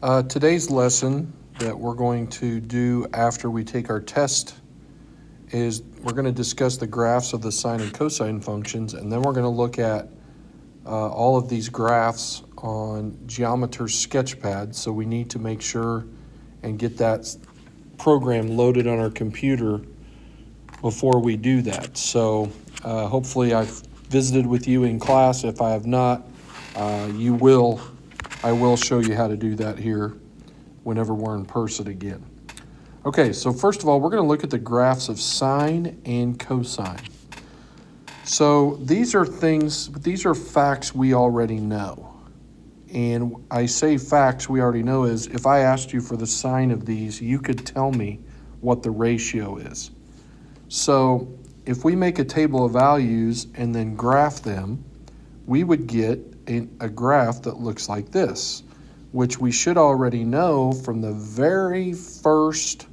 Today's lesson that we're going to do after we take our test is we're going to discuss the graphs of the sine and cosine functions, and then we're going to look at all of these graphs on Geometer's Sketchpad. So we need to make sure and get that program loaded on our computer before we do that. So hopefully I've visited with you in class. If I have not, I will show you how to do that here whenever we're in person again. Okay, so first of all, we're going to look at the graphs of sine and cosine. So these are facts we already know. And I say facts we already know is if I asked you for the sine of these, you could tell me what the ratio is. So if we make a table of values and then graph them, we would get a graph that looks like this, which we should already know from the very first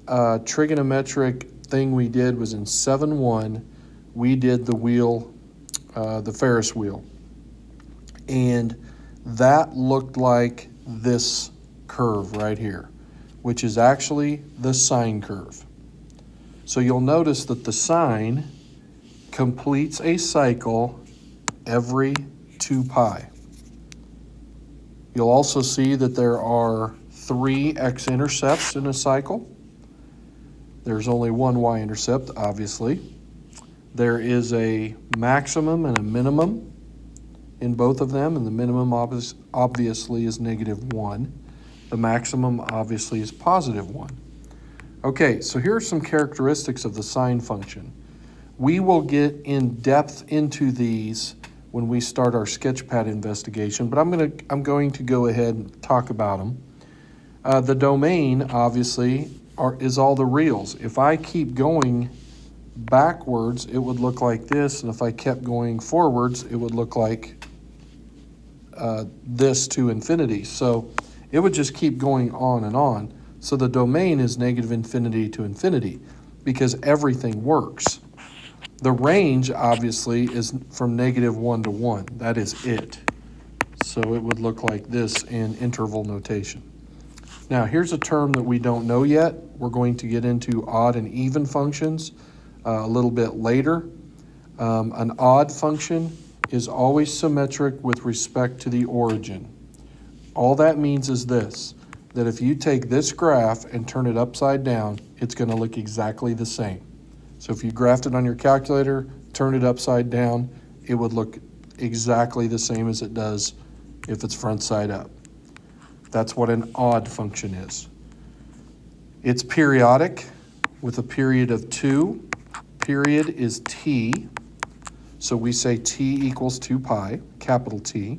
trigonometric thing we did was in 7-1. We did the wheel, the Ferris wheel. And that looked like this curve right here, which is actually the sine curve. So you'll notice that the sine completes a cycle every 2 pi. You'll also see that there are 3 x-intercepts in a cycle. There's only one y-intercept, obviously. There is a maximum and a minimum in both of them, and the minimum obviously is -1. The maximum obviously is +1. Okay, so here are some characteristics of the sine function. We will get in depth into these when we start our Sketchpad investigation, but I'm going to go ahead and talk about them. The domain, obviously, is all the reals. If I keep going backwards, it would look like this, and if I kept going forwards, it would look like this to infinity. So it would just keep going on and on. So the domain is -infinity to infinity because everything works. The range, obviously, is from -1 to 1. That is it. So it would look like this in interval notation. Now, here's a term that we don't know yet. We're going to get into odd and even functions a little bit later. An odd function is always symmetric with respect to the origin. All that means is this, that if you take this graph and turn it upside down, it's going to look exactly the same. So if you graphed it on your calculator, turn it upside down, it would look exactly the same as it does if it's front side up. That's what an odd function is. It's periodic with a period of 2. Period is t. So we say t equals 2 pi, capital T.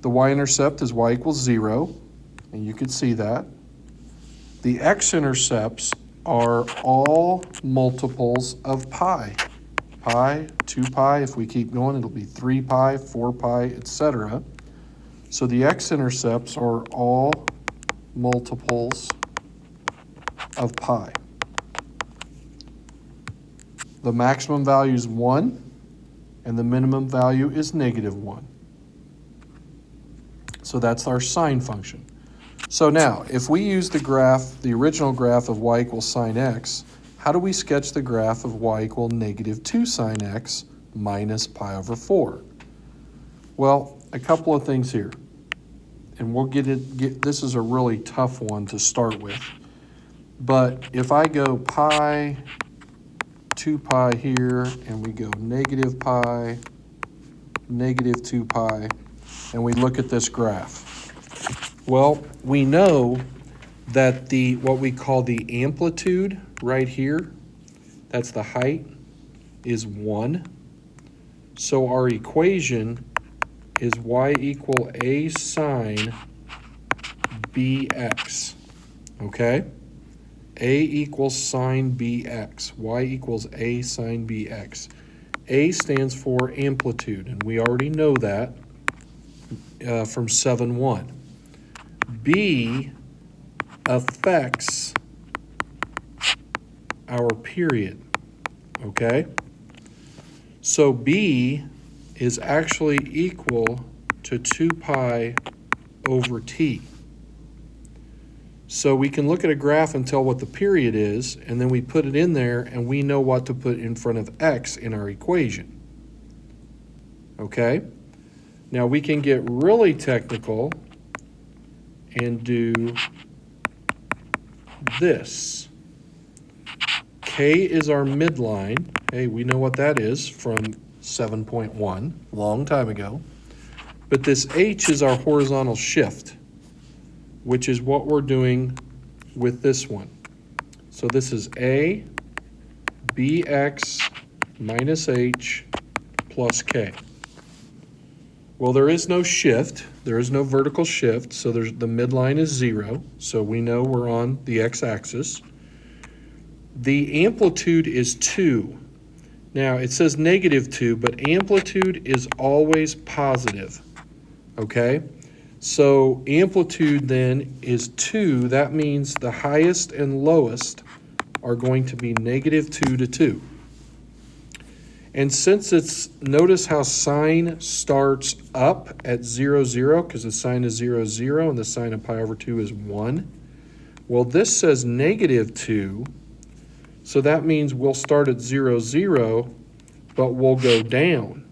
The y-intercept is y equals 0, and you can see that. The x-intercepts are all multiples of pi. Pi, 2 pi, if we keep going, it'll be 3 pi, 4 pi, etc. So the x-intercepts are all multiples of pi. The maximum value is 1, and the minimum value is -1. So that's our sine function. So now, if we use the graph, the original graph of y equals sine x, how do we sketch the graph of y equal -2 sine x minus pi over 4? Well, a couple of things here. And we'll this is a really tough one to start with. But if I go pi, 2 pi here, and we go -pi, -2 pi, and we look at this graph. Well, we know that what we call the amplitude right here, that's the height, is 1. So our equation is y equal a sine bx, okay? A equals sine bx, y equals a sine bx. A stands for amplitude, and we already know that from 7-1. B affects our period, okay? So B is actually equal to 2 pi over t. So we can look at a graph and tell what the period is, and then we put it in there, and we know what to put in front of x in our equation. Okay? Now we can get really technical and do this. K is our midline. Hey, we know what that is from 7.1, long time ago. But this H is our horizontal shift, which is what we're doing with this one. So this is A, BX minus H plus K. Well, there is no shift. There is no vertical shift, so the midline is 0, so we know we're on the x-axis. The amplitude is 2. Now, it says -2, but amplitude is always positive, okay? So amplitude then is 2. That means the highest and lowest are going to be -2 to 2. And since notice how sine starts up at 0, 0, because the sine is 0, 0, and the sine of pi over 2 is 1. Well, this says -2, so that means we'll start at 0, 0, but we'll go down.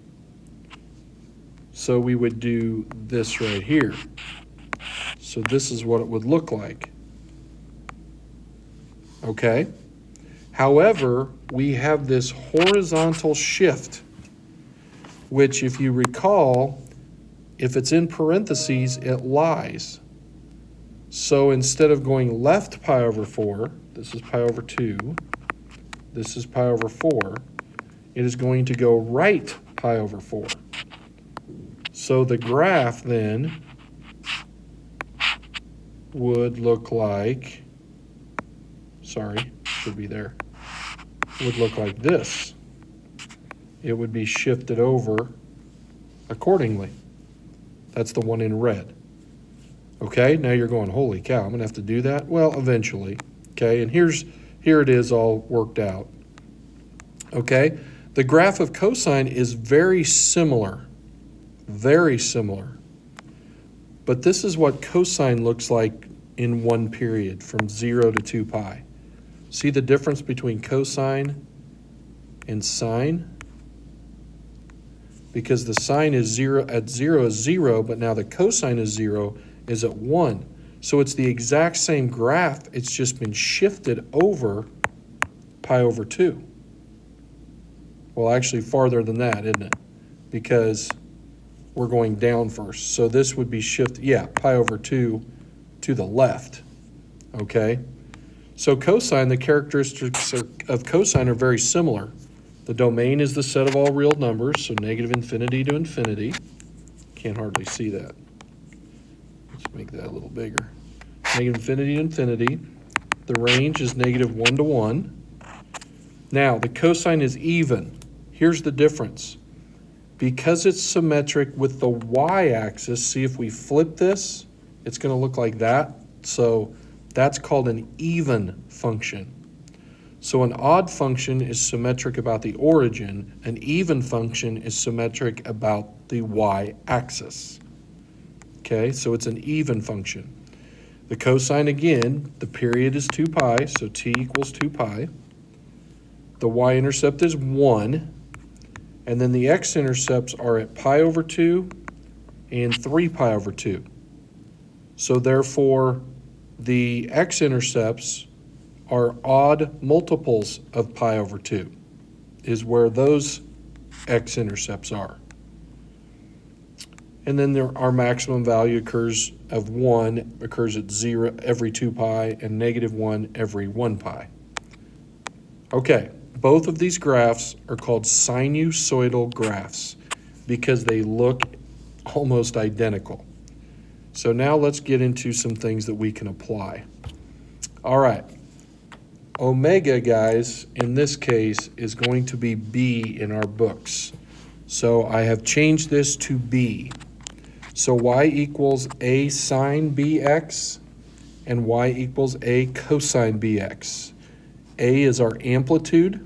So we would do this right here. So this is what it would look like. Okay? However, we have this horizontal shift, which, if you recall, if it's in parentheses, it lies. So instead of going left pi over 4, this is pi over 2, this is pi over 4, it is going to go right pi over 4. So the graph then would look like, sorry, should be there, would look like this. It would be shifted over accordingly. That's the one in red. Okay, now you're going, holy cow, I'm gonna have to do that? Well, eventually. Okay, and here it is all worked out. Okay, the graph of cosine is very similar. Very similar. But this is what cosine looks like in one period, from 0 to 2 pi. See the difference between cosine and sine? Because the sine is 0 at 0 is 0, but now the cosine is 0 is at 1. So it's the exact same graph, it's just been shifted over pi over 2. Well, actually farther than that, isn't it? Because we're going down first. So this would be shifted, yeah, pi over 2 to the left, okay? So cosine, the characteristics of cosine are very similar. The domain is the set of all real numbers, so -infinity to infinity. Can't hardly see that. Let's make that a little bigger. -infinity to infinity. The range is -1 to 1. Now, the cosine is even. Here's the difference. Because it's symmetric with the y-axis, see if we flip this, it's going to look like that. So that's called an even function. So an odd function is symmetric about the origin. An even function is symmetric about the y-axis. Okay, so it's an even function. The cosine, again, the period is 2 pi, so t equals 2 pi. The y-intercept is 1. And then the x-intercepts are at pi over 2 and 3 pi over 2. So therefore, the x-intercepts are odd multiples of pi over 2, is where those x-intercepts are. And then our maximum value of 1 occurs at 0 every 2 pi and -1 every 1 pi. Okay. Both of these graphs are called sinusoidal graphs because they look almost identical. So now let's get into some things that we can apply. All right. Omega, guys, in this case, is going to be b in our books. So I have changed this to b. So y equals a sine bx and y equals a cosine bx. A is our amplitude,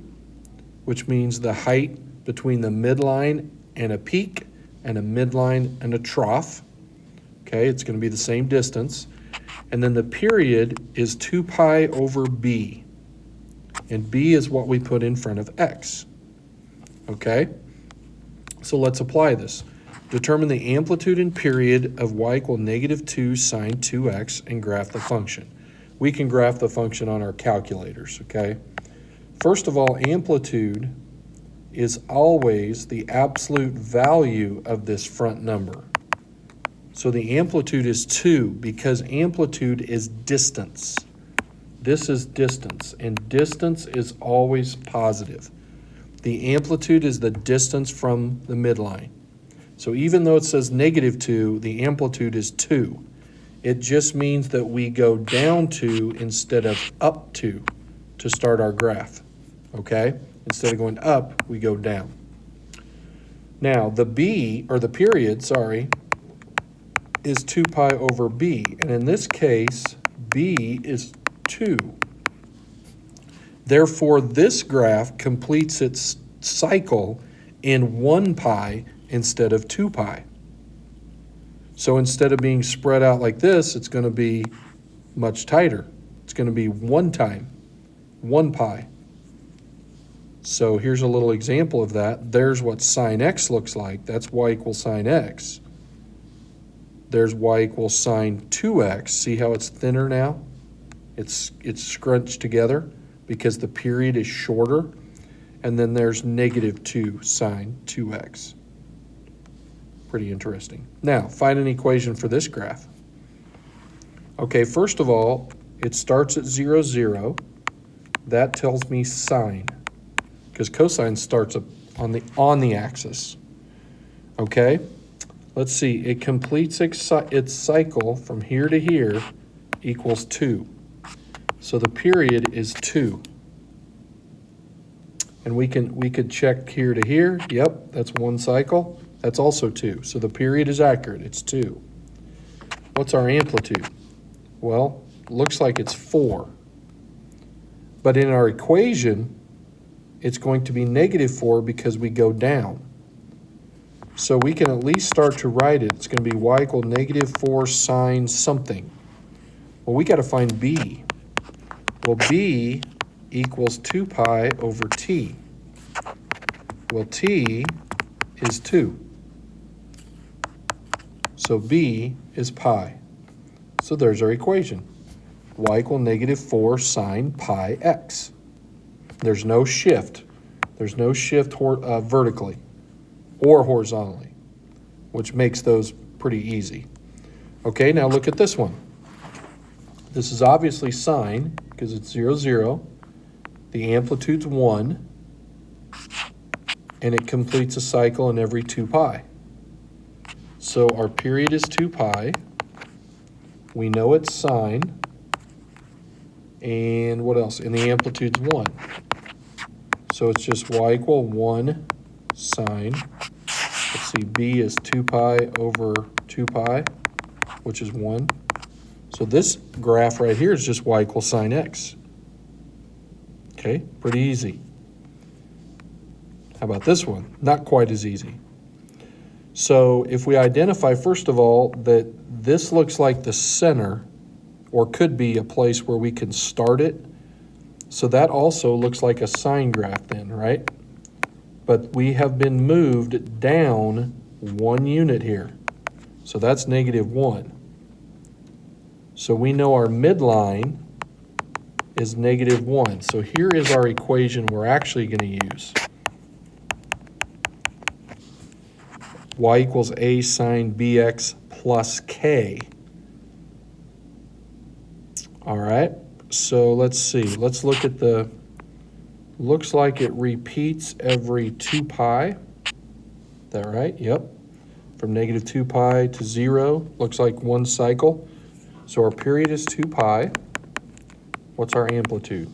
which means the height between the midline and a peak, and a midline and a trough. Okay, it's going to be the same distance. And then the period is 2 pi over b. And b is what we put in front of x. Okay? So let's apply this. Determine the amplitude and period of y equal -2 sine 2x and graph the function. We can graph the function on our calculators, okay? First of all, amplitude is always the absolute value of this front number. So the amplitude is 2 because amplitude is distance. This is distance, and distance is always positive. The amplitude is the distance from the midline. So even though it says -2, the amplitude is 2. It just means that we go down 2 instead of up 2 to start our graph, okay? Instead of going up, we go down. Now, the period, is 2 pi over b, and in this case, b is 2. Therefore, this graph completes its cycle in 1 pi instead of 2 pi. So instead of being spread out like this, it's going to be much tighter. It's going to be 1 pi. So here's a little example of that. There's what sine x looks like. That's y equals sine x. There's y equals sine 2x. See how it's thinner now? It's scrunched together because the period is shorter. And then there's -2 sine 2x. Pretty interesting. Now, find an equation for this graph. Okay, first of all, it starts at 0, 0. That tells me sine, because cosine starts up on the axis. Okay, let's see. It completes its cycle from here to here equals 2. So the period is 2. And we could check here to here. Yep, that's 1 cycle. That's also 2. So the period is accurate. It's 2. What's our amplitude? Well, looks like it's 4. But in our equation, it's going to be -4 because we go down. So we can at least start to write it. It's going to be y equal -4 sine something. Well, we got to find b. Well, b equals 2 pi over t. Well, t is 2. So b is pi. So there's our equation. Y equal -4 sine pi x. There's no shift. There's no shift vertically or horizontally, which makes those pretty easy. Okay, now look at this one. This is obviously sine because it's 0, 0. The amplitude's 1, and it completes a cycle in every 2 pi. So our period is 2 pi. We know it's sine. And what else? And the amplitude's 1. So it's just y equal 1 sine. Let's see, b is 2 pi over 2 pi, which is 1. So this graph right here is just y equals sine x. Okay, pretty easy. How about this one? Not quite as easy. So if we identify, first of all, that this looks like the center, or could be a place where we can start it, so that also looks like a sine graph then, right? But we have been moved down 1 unit here. So that's -1. So we know our midline is -1. So here is our equation we're actually going to use. Y equals a sine bx plus k. All right, so let's see. Let's look at looks like it repeats every 2 pi. Is that right? Yep. From -2 pi to 0, looks like 1 cycle. So our period is 2 pi. What's our amplitude?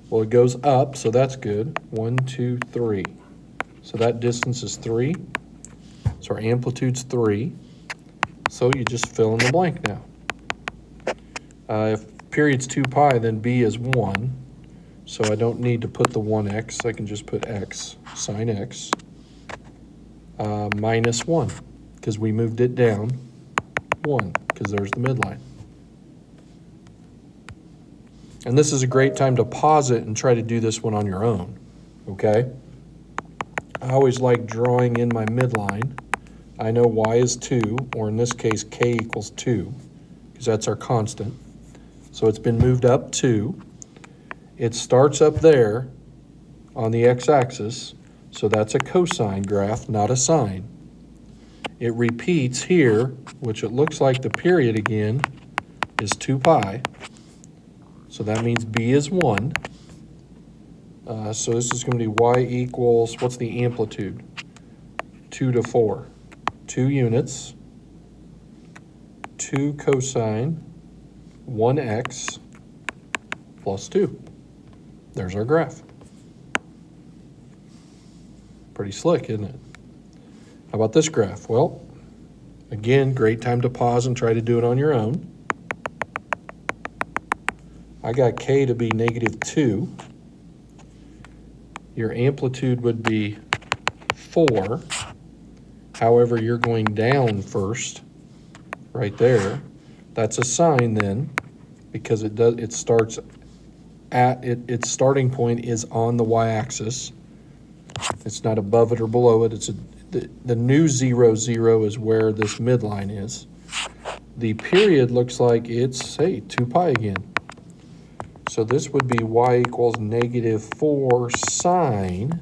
Well, it goes up, so that's good. 1, 2, 3. So that distance is 3. So our amplitude's 3. So you just fill in the blank now. If period's 2 pi, then b is 1. So I don't need to put the 1x. I can just put x, sine x, minus 1, because we moved it down. 1, because there's the midline. And this is a great time to pause it and try to do this one on your own, okay? I always like drawing in my midline. I know y is 2, or in this case, k equals 2, because that's our constant. So it's been moved up 2. It starts up there on the x-axis, so that's a cosine graph, not a sine. It repeats here, which it looks like the period again is 2 pi. So that means b is 1. So this is going to be y equals, what's the amplitude? 2 to 4. 2 units, 2 cosine, 1x plus 2. There's our graph. Pretty slick, isn't it? How about this graph? Well, again, great time to pause and try to do it on your own. I got k to be -2. Your amplitude would be 4. However, you're going down first, right there. That's a sine then, because it starts at its starting point is on the y-axis. It's not above it or below it. The new 0, 0 is where this midline is. The period looks like it's, hey, 2 pi again. So this would be y equals -4 sine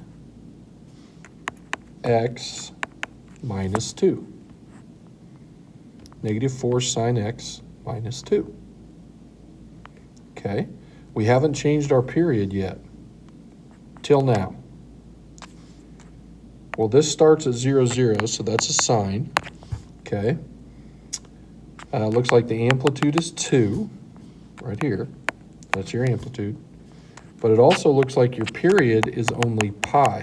x minus 2. -4 sine x minus 2. Okay, we haven't changed our period yet, till now. Well, this starts at 0, 0, so that's a sine. Okay, looks like the amplitude is 2, right here. That's your amplitude. But it also looks like your period is only pi.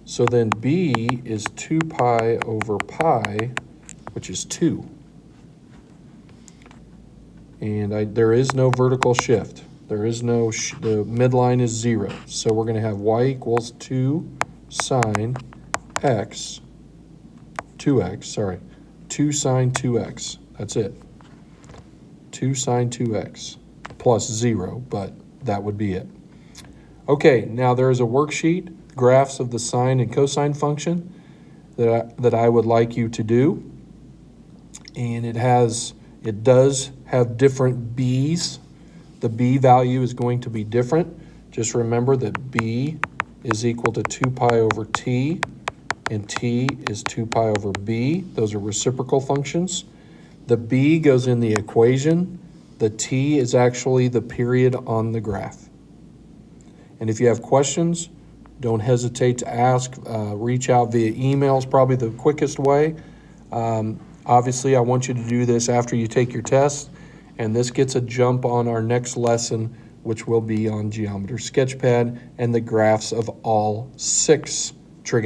So then b is 2 pi over pi, which is 2. And there is no vertical shift. There is no, the midline is 0. So we're going to have y equals 2 sine x, 2x, sorry, 2 sine 2x. That's it. 2 sine 2x plus 0, but that would be it. Okay, now there is a worksheet, graphs of the sine and cosine function that I would like you to do. And it does have different b's. The b value is going to be different. Just remember that b is equal to 2 pi over t, and t is 2 pi over b. Those are reciprocal functions. The b goes in the equation. The t is actually the period on the graph. And if you have questions, don't hesitate to ask. Reach out via email is probably the quickest way. Obviously, I want you to do this after you take your test, and this gets a jump on our next lesson, which will be on Geometer Sketchpad and the graphs of all 6 trigonometric